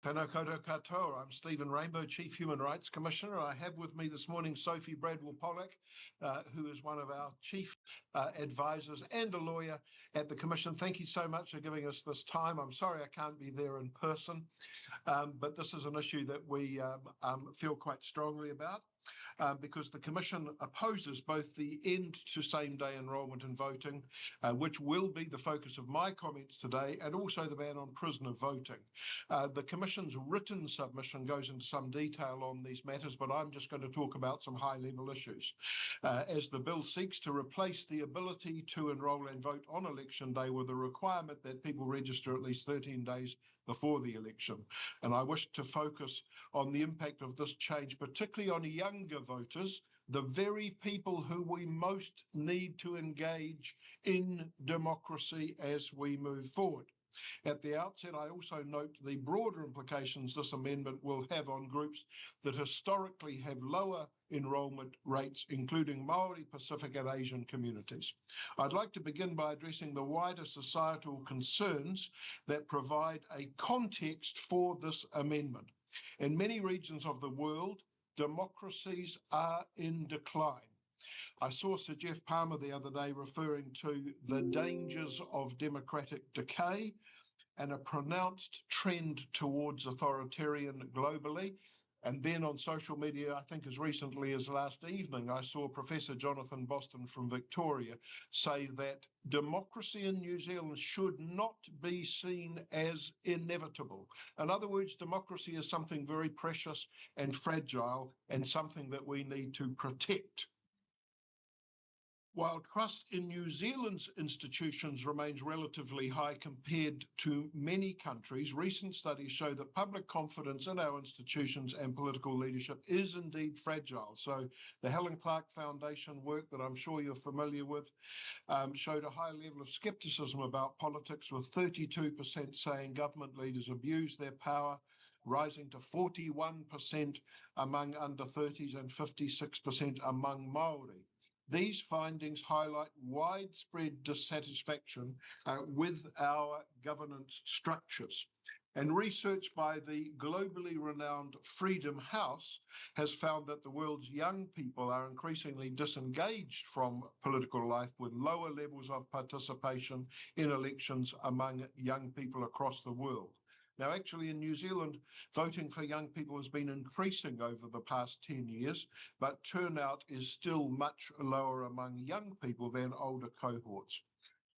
Tēnā koutou katoa. I'm Stephen Rainbow, Chief Human Rights Commissioner. I have with me this morning Sophie Bradwell-Pollock, who is one of our chief advisors and a lawyer at the Commission. Thank you so much for giving us this time. I'm sorry I can't be there in person, but this is an issue that we feel quite strongly about. Because the Commission opposes both the end to same-day enrolment and voting, which will be the focus of my comments today, and also the ban on prisoner voting. The Commission's written submission goes into some detail on these matters, but I'm just going to talk about some high-level issues. As the bill seeks to replace the ability to enrol and vote on election day with a requirement that people register at least 13 days before the election. And I wish to focus on the impact of this change, particularly on younger voters, the very people who we most need to engage in democracy as we move forward. At the outset, I also note the broader implications this amendment will have on groups that historically have lower enrolment rates, including Māori, Pacific and Asian communities. I'd like to begin by addressing the wider societal concerns that provide a context for this amendment. In many regions of the world, democracies are in decline. I saw Sir Jeff Palmer the other day referring to the dangers of democratic decay and a pronounced trend towards authoritarian globally. And then on social media, I think as recently as last evening, I saw Professor Jonathan Boston from Victoria say that democracy in New Zealand should not be seen as inevitable. In other words, democracy is something very precious and fragile and something that we need to protect. While trust in New Zealand's institutions remains relatively high compared to many countries, recent studies show that public confidence in our institutions and political leadership is indeed fragile. So the Helen Clark Foundation work that I'm sure you're familiar with showed a high level of skepticism about politics, with 32% saying government leaders abuse their power, rising to 41% among under 30s and 56% among Māori. These findings highlight widespread dissatisfaction with our governance structures. And research by the globally renowned Freedom House has found that the world's young people are increasingly disengaged from political life, with lower levels of participation in elections among young people across the world. Now, actually, in New Zealand, voting for young people has been increasing over the past 10 years, but turnout is still much lower among young people than older cohorts.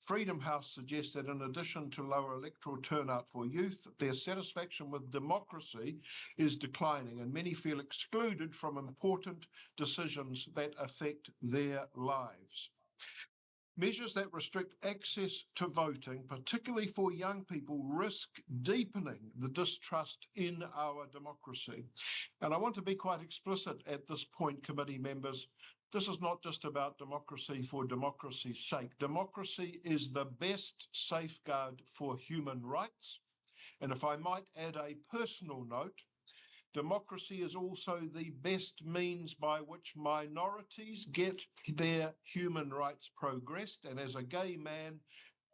Freedom House suggests that in addition to lower electoral turnout for youth, their satisfaction with democracy is declining, and many feel excluded from important decisions that affect their lives. Measures that restrict access to voting, particularly for young people, risk deepening the distrust in our democracy. And I want to be quite explicit at this point, committee members. This is not just about democracy for democracy's sake. Democracy is the best safeguard for human rights. And if I might add a personal note, democracy is also the best means by which minorities get their human rights progressed. And as a gay man,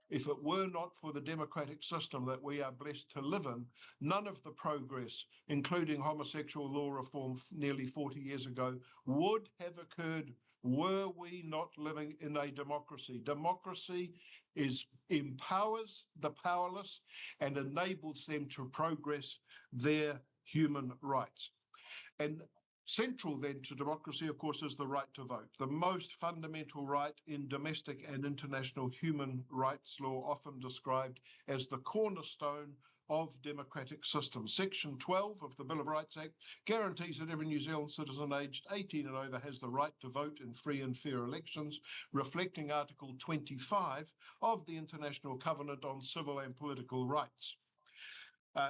if it were not for the democratic system that we are blessed to live in, none of the progress, including homosexual law reform nearly 40 years ago, would have occurred were we not living in a democracy. Democracy empowers the powerless and enables them to progress their human rights. And central then to democracy, of course, is the right to vote, the most fundamental right in domestic and international human rights law, often described as the cornerstone of democratic systems. Section 12 of the Bill of Rights Act guarantees that every New Zealand citizen aged 18 and over has the right to vote in free and fair elections, reflecting Article 25 of the International Covenant on Civil and Political Rights.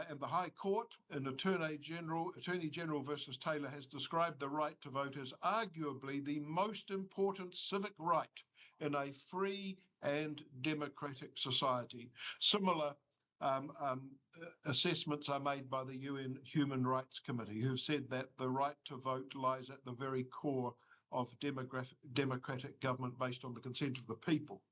And the High Court in Attorney General versus Taylor has described the right to vote as arguably the most important civic right in a free and democratic society. Similar assessments are made by the UN Human Rights Committee, who said that the right to vote lies at the very core of democratic government based on the consent of the people.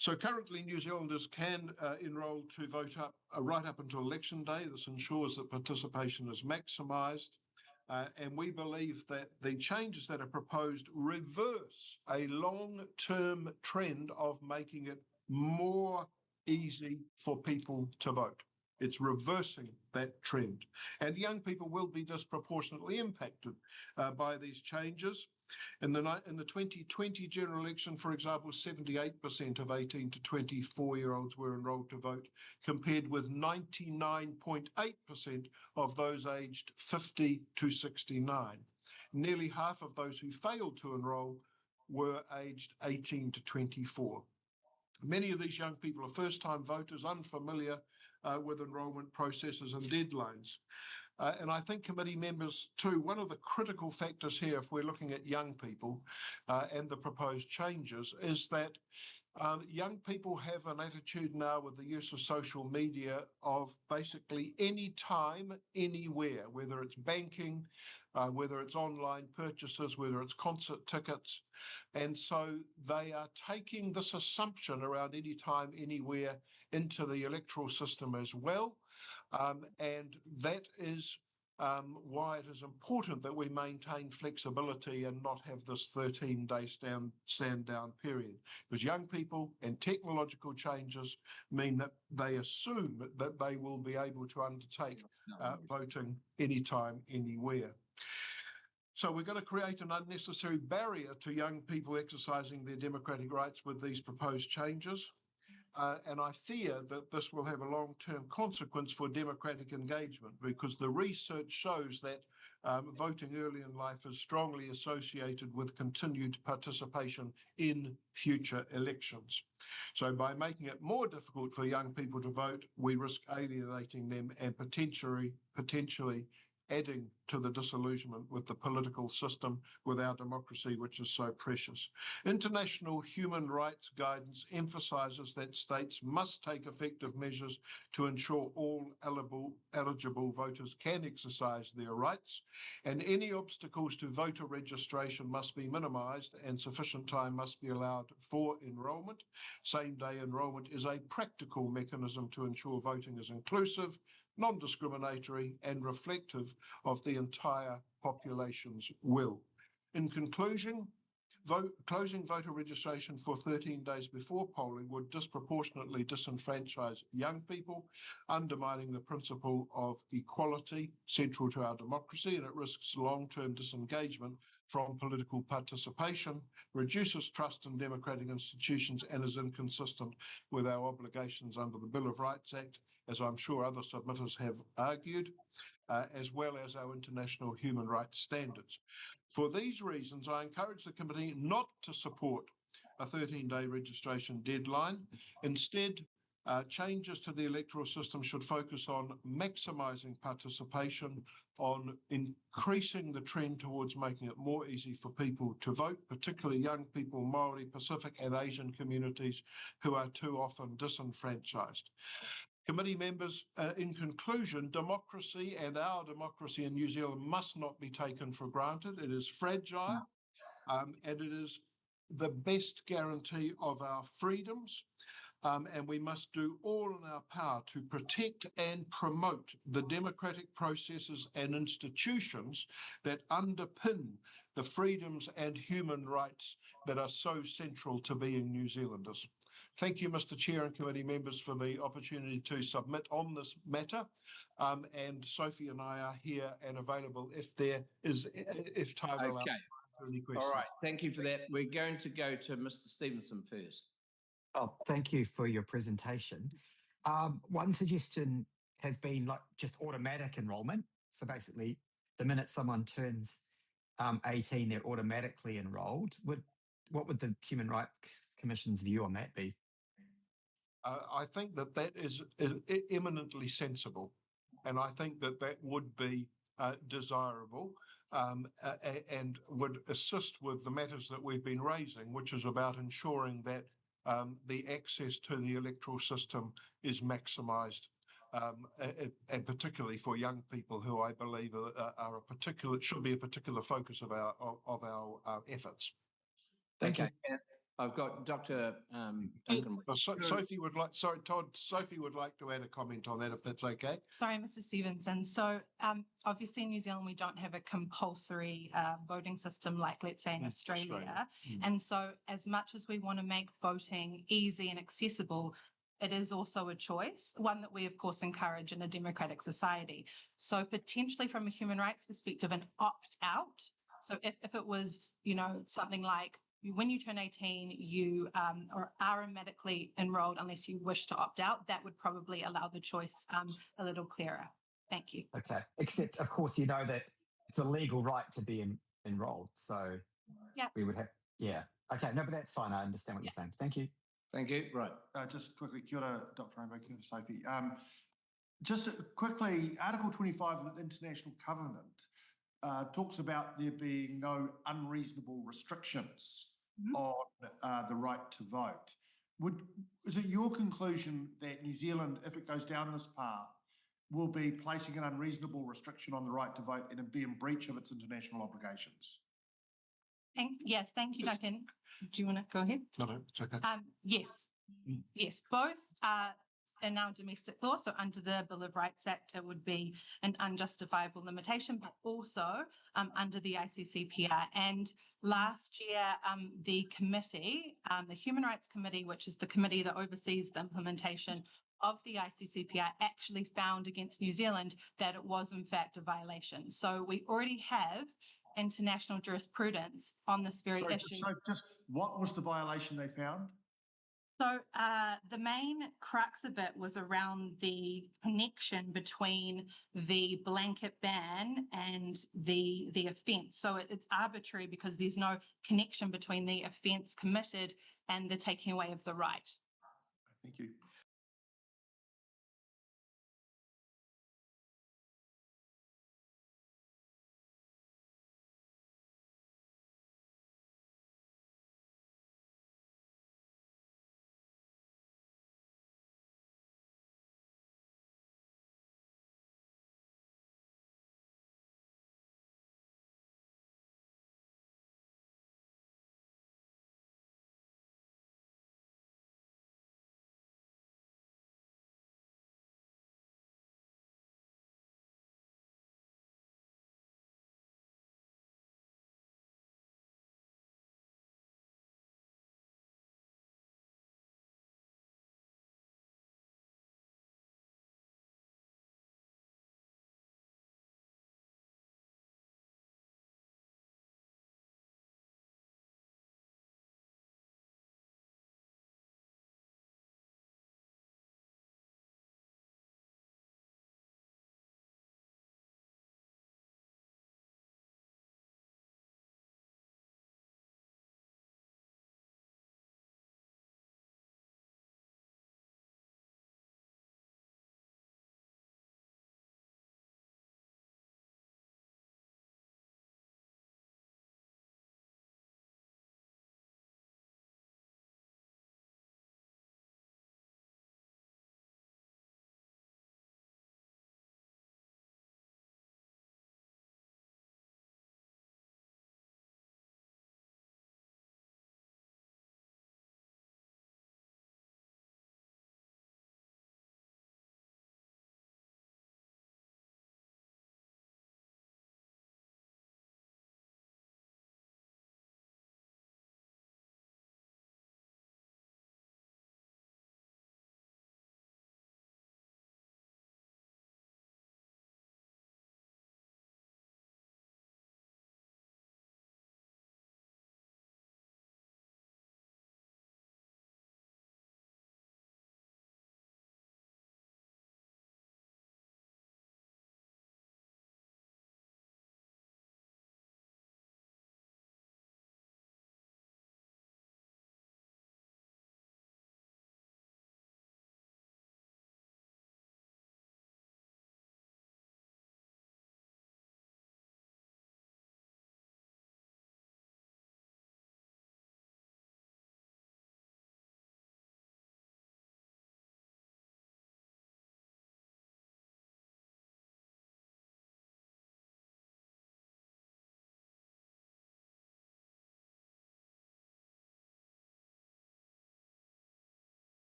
So currently New Zealanders can enrol to vote right up until election day. This ensures that participation is maximised. And we believe that the changes that are proposed reverse a long-term trend of making it more easy for people to vote. It's reversing that trend. And young people will be disproportionately impacted by these changes. In the 2020 general election, for example, 78% of 18 to 24-year-olds were enrolled to vote, compared with 99.8% of those aged 50 to 69. Nearly half of those who failed to enrol were aged 18 to 24. Many of these young people are first-time voters, unfamiliar with enrolment processes and deadlines. And I think committee members too, one of the critical factors here, if we're looking at young people and the proposed changes, is that young people have an attitude now with the use of social media of basically any time, anywhere, whether it's banking, whether it's online purchases, whether it's concert tickets. And so they are taking this assumption around any time, anywhere into the electoral system as well. And that is why it is important that we maintain flexibility and not have this 13-day stand-down period. Because young people and technological changes mean that they assume that they will be able to undertake voting anytime, anywhere. So we're going to create an unnecessary barrier to young people exercising their democratic rights with these proposed changes. And I fear that this will have a long-term consequence for democratic engagement, because the research shows that voting early in life is strongly associated with continued participation in future elections. So by making it more difficult for young people to vote, we risk alienating them and potentially adding to the disillusionment with the political system, with our democracy, which is so precious. International human rights guidance emphasises that states must take effective measures to ensure all eligible voters can exercise their rights, and any obstacles to voter registration must be minimised and sufficient time must be allowed for enrolment. Same-day enrolment is a practical mechanism to ensure voting is inclusive, non-discriminatory and reflective of the entire population's will. In conclusion, closing voter registration for 13 days before polling would disproportionately disenfranchise young people, undermining the principle of equality central to our democracy, and it risks long-term disengagement from political participation, reduces trust in democratic institutions, and is inconsistent with our obligations under the Bill of Rights Act, as I'm sure other submitters have argued, as well as our international human rights standards. For these reasons, I encourage the committee not to support a 13-day registration deadline. Instead, changes to the electoral system should focus on maximising participation, on increasing the trend towards making it more easy for people to vote, particularly young people, Māori, Pacific and Asian communities who are too often disenfranchised. Committee members, in conclusion, democracy and our democracy in New Zealand must not be taken for granted. It is fragile and it is the best guarantee of our freedoms. And we must do all in our power to protect and promote the democratic processes and institutions that underpin the freedoms and human rights that are so central to being New Zealanders. Thank you, Mr. Chair and committee members, for the opportunity to submit on this matter. And Sophie and I are here and available if time allows, to answer any questions. All right, thank you for that. We're going to go to Mr. Stevenson first. Oh, thank you for your presentation. One suggestion has been like just automatic enrolment. So basically, the minute someone turns 18, they're automatically enrolled. What would the Human Rights Commission's view on that be? I think that is eminently sensible, and I think that would be desirable and would assist with the matters that we've been raising, which is about ensuring that the access to the electoral system is maximised, and particularly for young people, who I believe should be a particular focus of our efforts. Thank you. I've got Dr. Duncan. Sophie would like, sorry, Todd, Sophie would like to add a comment on that, if that's okay. Sorry, Mr. Stevenson. So obviously in New Zealand, we don't have a compulsory voting system like, let's say, in Australia. And so as much as we want to make voting easy and accessible, it is also a choice, one that we, of course, encourage in a democratic society. So potentially from a human rights perspective, an opt-out. So if it was, you know, something like, when you turn 18, you are automatically enrolled unless you wish to opt out. That would probably allow the choice a little clearer. Thank you. Okay. Except, of course, you know that it's a legal right to be enrolled. So yeah, we would have, yeah. Okay. No, but that's fine. I understand what you're saying. Thank you. Thank you. Right. Just quickly, kia ora, Dr. Rainbow, kia ora, Sophie. Just quickly, Article 25 of the International Covenant talks about there being no unreasonable restrictions on the right to vote. Is it your conclusion that New Zealand, if it goes down this path, will be placing an unreasonable restriction on the right to vote and be in breach of its international obligations? Yes, thank you, Duncan. Do you want to go ahead? No, it's okay. Yes, yes, both in our domestic law, so under the Bill of Rights Act, it would be an unjustifiable limitation, but also under the ICCPR. And last year, the committee, the Human Rights Committee, which is the committee that oversees the implementation of the ICCPR, actually found against New Zealand that it was in fact a violation. So we already have international jurisprudence on this very issue. Just what was the violation they found? So the main crux of it was around the connection between the blanket ban and the offence. So it's arbitrary because there's no connection between the offence committed and the taking away of the right. Thank you.